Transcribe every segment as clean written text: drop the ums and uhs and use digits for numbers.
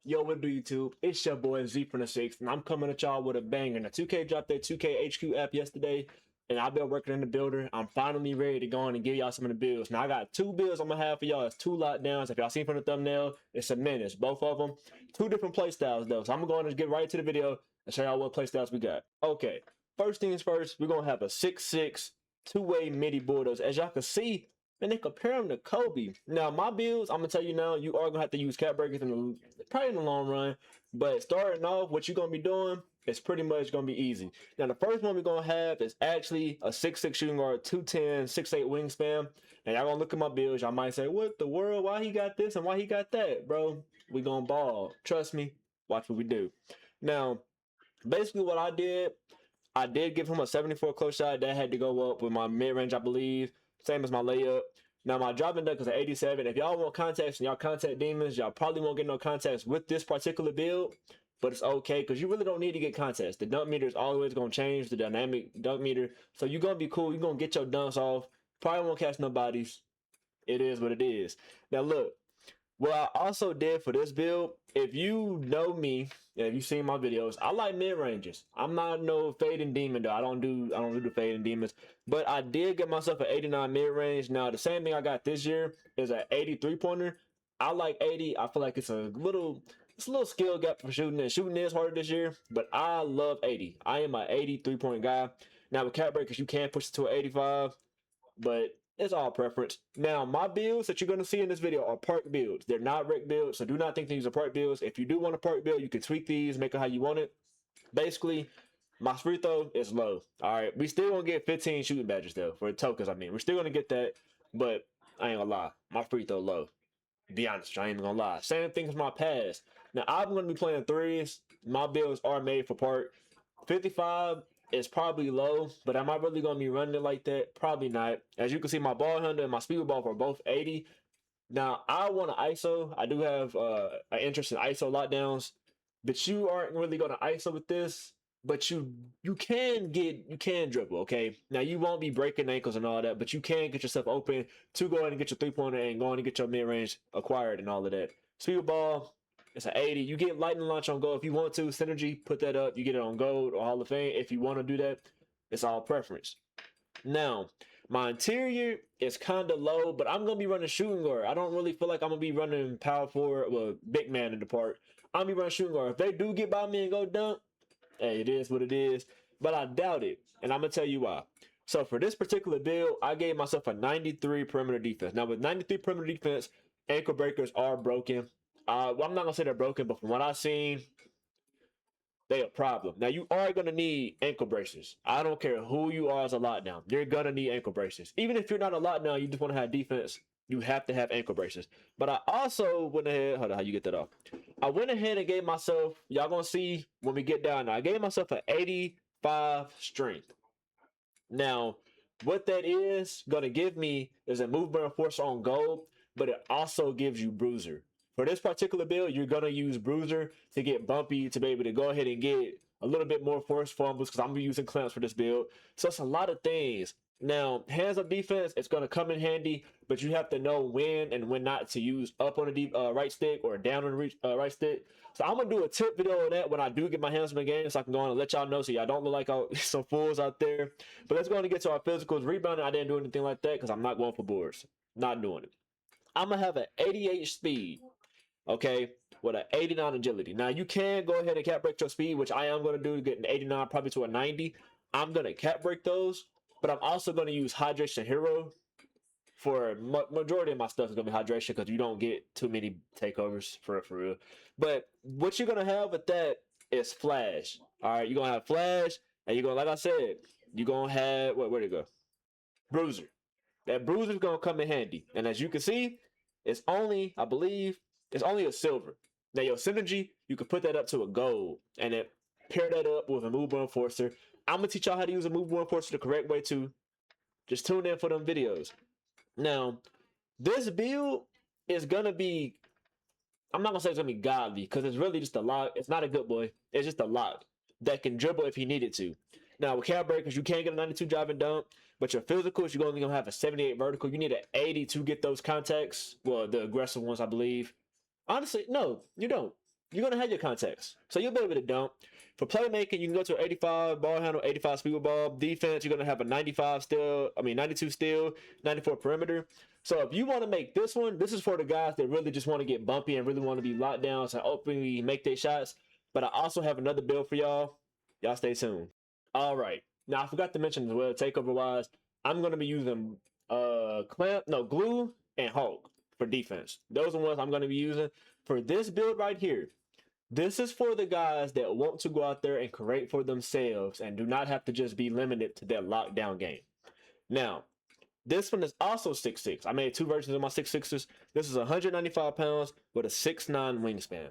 Yo, what do YouTube? It's your boy Z from the 6, and I'm coming at y'all with a banger. Now, 2K dropped their 2K HQ app yesterday, and I've been working in the builder. I'm finally ready to go on and give y'all some of the builds. Now, I got 2 builds I'm gonna have for y'all. It's 2 lockdowns. If y'all seen from the thumbnail, it's a menace. Both of them, 2 different playstyles though. So I'm gonna go on and get right to the video and show y'all what playstyles we got. Okay, first things first, we're gonna have a 6'6" two-way midi bulldozer. As y'all can see, and they compare them to Kobe. Now, my builds, I'm gonna tell you now, you are gonna have to use cap breakers probably in the long run. But starting off, what you're gonna be doing is pretty much gonna be easy. Now, the first one we're gonna have is actually a 6'6" shooting guard, 210, 6'8" wingspan. And y'all gonna look at my builds, y'all might say, "What the world? Why he got this and why he got that, bro?" We gonna ball. Trust me. Watch what we do. Now, basically, what I did give him a 74 close shot. That had to go up with my mid range, I believe. Same as my layup. Now, my dropping dunk is an 87. If y'all want contacts and y'all contact demons, y'all probably won't get no contacts with this particular build, but it's okay because you really don't need to get contacts. The dunk meter is always going to change, the dynamic dunk meter. So you're going to be cool. You're going to get your dunks off. Probably won't catch no bodies. It is what it is. Now, look. What I also did for this build, if you know me, and if you've seen my videos, I like mid-ranges. I'm not no fading demon though. I don't do the fading demons. But I did get myself an 89 mid-range. Now the same thing I got this year is an 83 pointer. I like 80. I feel like it's a little skill gap for shooting, and shooting is harder this year, but I love 80. I am an 83 point guy. Now with cap breakers, you can push it to an 85, but it's all preference. Now, my builds that you're going to see in this video are park builds. They're not rec builds, so do not think these are park builds. If you do want a park build, you can tweak these, make it how you want it. Basically, my free throw is low. All right, we still going to get 15 shooting badges, though, for tokens. I mean, we're still going to get that, but I ain't going to lie. My free throw low. Be honest, I ain't going to lie. Same thing as my pass. Now, I'm going to be playing threes. My builds are made for park. 55 is probably low, but am I really going to be running it like that? Probably not. As you can see, my ball handle and my speed ball are both 80. Now, I want to ISO. I do have an interest in ISO lockdowns, but you aren't really going to ISO with this. But you can dribble, okay? Now, you won't be breaking ankles and all that, but you can get yourself open to go ahead and get your three-pointer and go ahead and get your mid-range acquired and all of that. Speed ball, it's an 80. You get lightning launch on goal if you want to. Synergy, put that up. You get it on gold or Hall of Fame if you want to do that. It's all preference. Now, my interior is kind of low, but I'm going to be running shooting guard. I don't really feel like I'm going to be running power forward, well, big man in the park. I'm going to be running shooting guard. If they do get by me and go dunk, hey, it is what it is. But I doubt it, and I'm going to tell you why. So for this particular build, I gave myself a 93 perimeter defense. Now, with 93 perimeter defense, ankle breakers are broken. Well, I'm not going to say they're broken, but from what I've seen, they're a problem. Now, you are going to need ankle braces. I don't care who you are as a lockdown. You're going to need ankle braces. Even if you're not a lockdown, you just want to have defense, you have to have ankle braces. But I also went ahead, hold on, how you get that off? I went ahead and gave myself, y'all going to see when we get down now, I gave myself an 85 strength. Now, what that is going to give me is a movement force on gold, but it also gives you bruiser. For this particular build, you're going to use bruiser to get bumpy, to be able to go ahead and get a little bit more force fumbles, because I'm going to be using clamps for this build. So it's a lot of things. Now, hands-up defense, it's going to come in handy, but you have to know when and when not to use up on the right stick or down on the right stick. So I'm going to do a tip video on that when I do get my hands in the game, so I can go on and let y'all know so y'all don't look like some fools out there. But let's go on and get to our physicals. Rebounding, I didn't do anything like that because I'm not going for boards. Not doing it. I'm going to have an 88 speed. Okay, with an 89 agility. Now, you can go ahead and cap break your speed, which I am going to do to get an 89 probably to a 90. I'm going to cap break those, but I'm also going to use Hydration Hero for majority of my stuff is going to be hydration because you don't get too many takeovers for real. But what you're going to have with that is flash. All right, you're going to have flash, and you're going to, like I said, you're going to have, where'd it go? Bruiser. That bruiser is going to come in handy. And as you can see, it's only, I believe, it's only a silver. Now, your synergy, you can put that up to a gold and then pair that up with a movable enforcer. I'm going to teach y'all how to use a movable enforcer the correct way too. Just tune in for them videos. Now, this build is going to be, I'm not going to say it's going to be godly because it's really just a lock. It's not a good boy. It's just a lock that can dribble if he needed to. Now, with cap breakers, you can't get a 92 drive and dunk, but your physicals, you're only going to have a 78 vertical. You need an 80 to get those contacts. Well, the aggressive ones, I believe. Honestly, no, you don't. you're gonna have your contacts, so you'll be able to dunk. For playmaking, you can go to an 85 ball handle, 85 speed ball. Defense, you're gonna have a 95 steal, 92 steal, 94 perimeter. So if you want to make this one, this is for the guys that really just want to get bumpy and really want to be locked down and openly make their shots. But I also have another build for y'all. Y'all stay tuned. All right. Now I forgot to mention as well, takeover wise, I'm gonna be using glue and Hulk for defense. Those are ones I'm gonna be using for this build right here. This is for the guys that want to go out there and create for themselves and do not have to just be limited to their lockdown game. Now, this one is also 6'6". I made two versions of my 6'6"ers. This is 195 pounds with a 6'9" wingspan.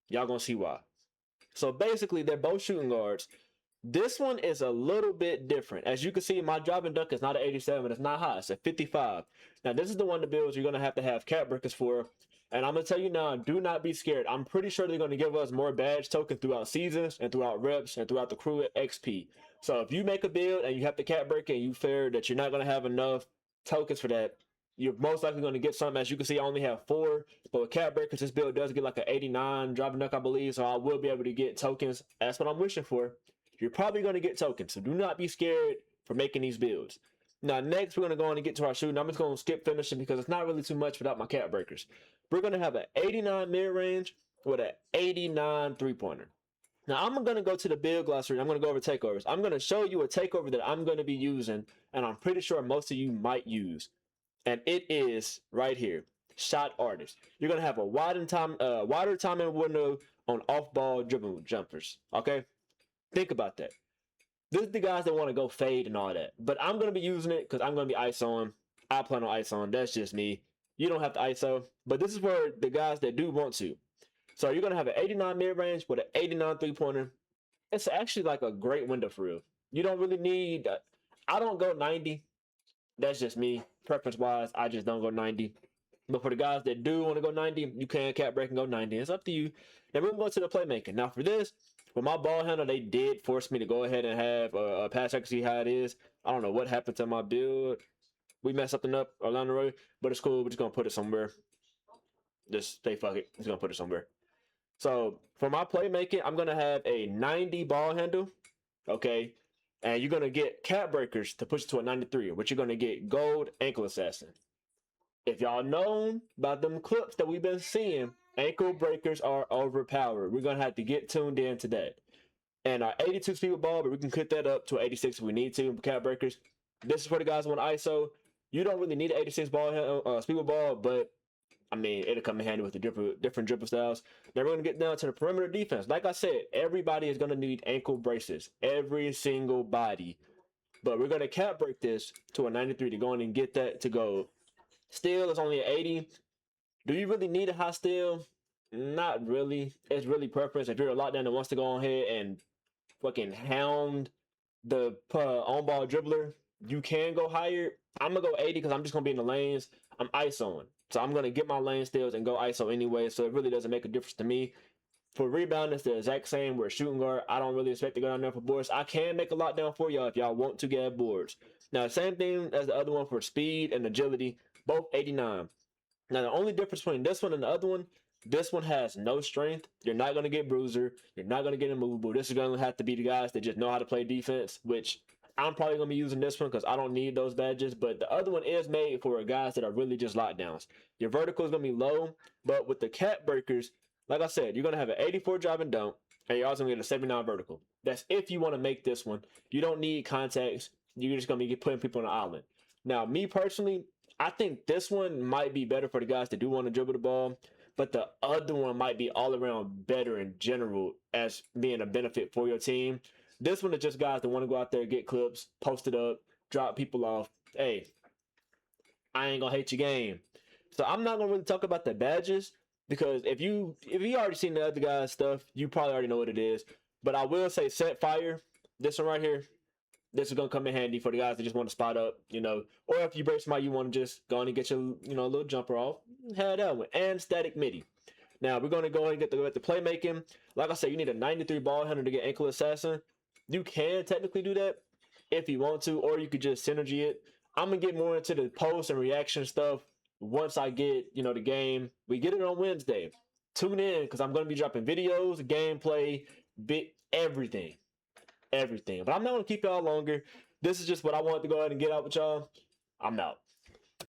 Y'all gonna see why. So basically, they're both shooting guards. This one is a little bit different. As you can see, my drop and dunk is not an 87. It's not high. It's a 55. Now, this is the one to build you're going to have cap breakers for. And I'm going to tell you now, do not be scared. I'm pretty sure they're going to give us more badge tokens throughout seasons and throughout reps and throughout the crew XP. So if you make a build and you have the cap breaker and you fear that you're not going to have enough tokens for that, you're most likely going to get something. As you can see, I only have 4. But with cap breakers, this build does get like an 89 drop and dunk, I believe. So I will be able to get tokens. That's what I'm wishing for. You're probably going to get tokens, so do not be scared for making these builds. Now, next, we're going to go on and get to our shooting. I'm just going to skip finishing because it's not really too much without my cap breakers. We're going to have an 89 mid-range with an 89 three-pointer. Now, I'm going to go to the build glossary. I'm going to go over takeovers. I'm going to show you a takeover that I'm going to be using, and I'm pretty sure most of you might use. And it is right here, shot artist. You're going to have a wider timing window on off-ball dribble jumpers, okay? Think about that. This is the guys that want to go fade and all that. But I'm going to be using it because I'm going to be ISOing. I plan on ISOing. That's just me. You don't have to ISO. But this is for the guys that do want to. So you're going to have an 89 mid-range with an 89 three-pointer. It's actually like a great window for real. You don't really need... I don't go 90. That's just me. Preference-wise, I just don't go 90. But for the guys that do want to go 90, you can cap break and go 90. It's up to you. Now we're going to go to the playmaking. Now for this... For my ball handle, they did force me to go ahead and have a pass check to see how it is. I don't know what happened to my build. We messed something up along the road, but it's cool. We're just going to put it somewhere. Just say fuck it. Just going to put it somewhere. So for my playmaking, I'm going to have a 90 ball handle. Okay. And you're going to get cap breakers to push it to a 93, which you're going to get gold ankle assassin. If y'all know about them clips that we've been seeing, ankle breakers are overpowered. We're going to have to get tuned in to that. And our 82 speed with ball, but we can cut that up to 86 if we need to. Cap breakers. This is for the guys who want ISO. You don't really need an 86 ball speed with ball, but I mean, it'll come in handy with the different dribble styles. Now we're going to get down to the perimeter defense. Like I said, everybody is going to need ankle braces. Every single body. But we're going to cap break this to a 93 to go in and get that to go. Steal is only an 80. Do you really need a high steal? Not really. It's really preference. If you're a lockdown that wants to go on ahead and fucking hound the on-ball dribbler, you can go higher. I'm going to go 80 because I'm just going to be in the lanes. I'm ISOing. So I'm going to get my lane steals and go ISO anyway. So it really doesn't make a difference to me. For rebound, it's the exact same. We're a shooting guard. I don't really expect to go down there for boards. I can make a lockdown for y'all if y'all want to get boards. Now, same thing as the other one for speed and agility. Both 89. Now, the only difference between this one and the other one, this one has no strength. You're not going to get bruiser. You're not going to get immovable. This is going to have to be the guys that just know how to play defense, which I'm probably going to be using this one because I don't need those badges. But the other one is made for guys that are really just lockdowns. Your vertical is going to be low, but with the cap breakers, like I said, you're going to have an 84 drive and dunk, and you're also going to get a 79 vertical. That's if you want to make this one. You don't need contacts. You're just going to be putting people on the island. Now, me personally, I think this one might be better for the guys that do want to dribble the ball, but the other one might be all around better in general as being a benefit for your team. This one is just guys that want to go out there, get clips, post it up, drop people off. Hey, I ain't gonna hate your game. So I'm not gonna really talk about the badges because if you already seen the other guys' stuff, you probably already know what it is. But I will say set fire. This one right here. This is going to come in handy for the guys that just want to spot up, you know. Or if you break somebody, you want to just go on and get your, you know, a little jumper off. Have that one. And static MIDI. Now, we're going to go ahead and get the playmaking. Like I said, you need a 93 ball handler to get ankle assassin. You can technically do that if you want to, or you could just synergy it. I'm going to get more into the post and reaction stuff once I get, you know, the game. We get it on Wednesday. tune in because I'm going to be dropping videos, gameplay, everything. But I'm not going to keep y'all longer. This is just what I wanted to go ahead and get out with y'all. I'm out.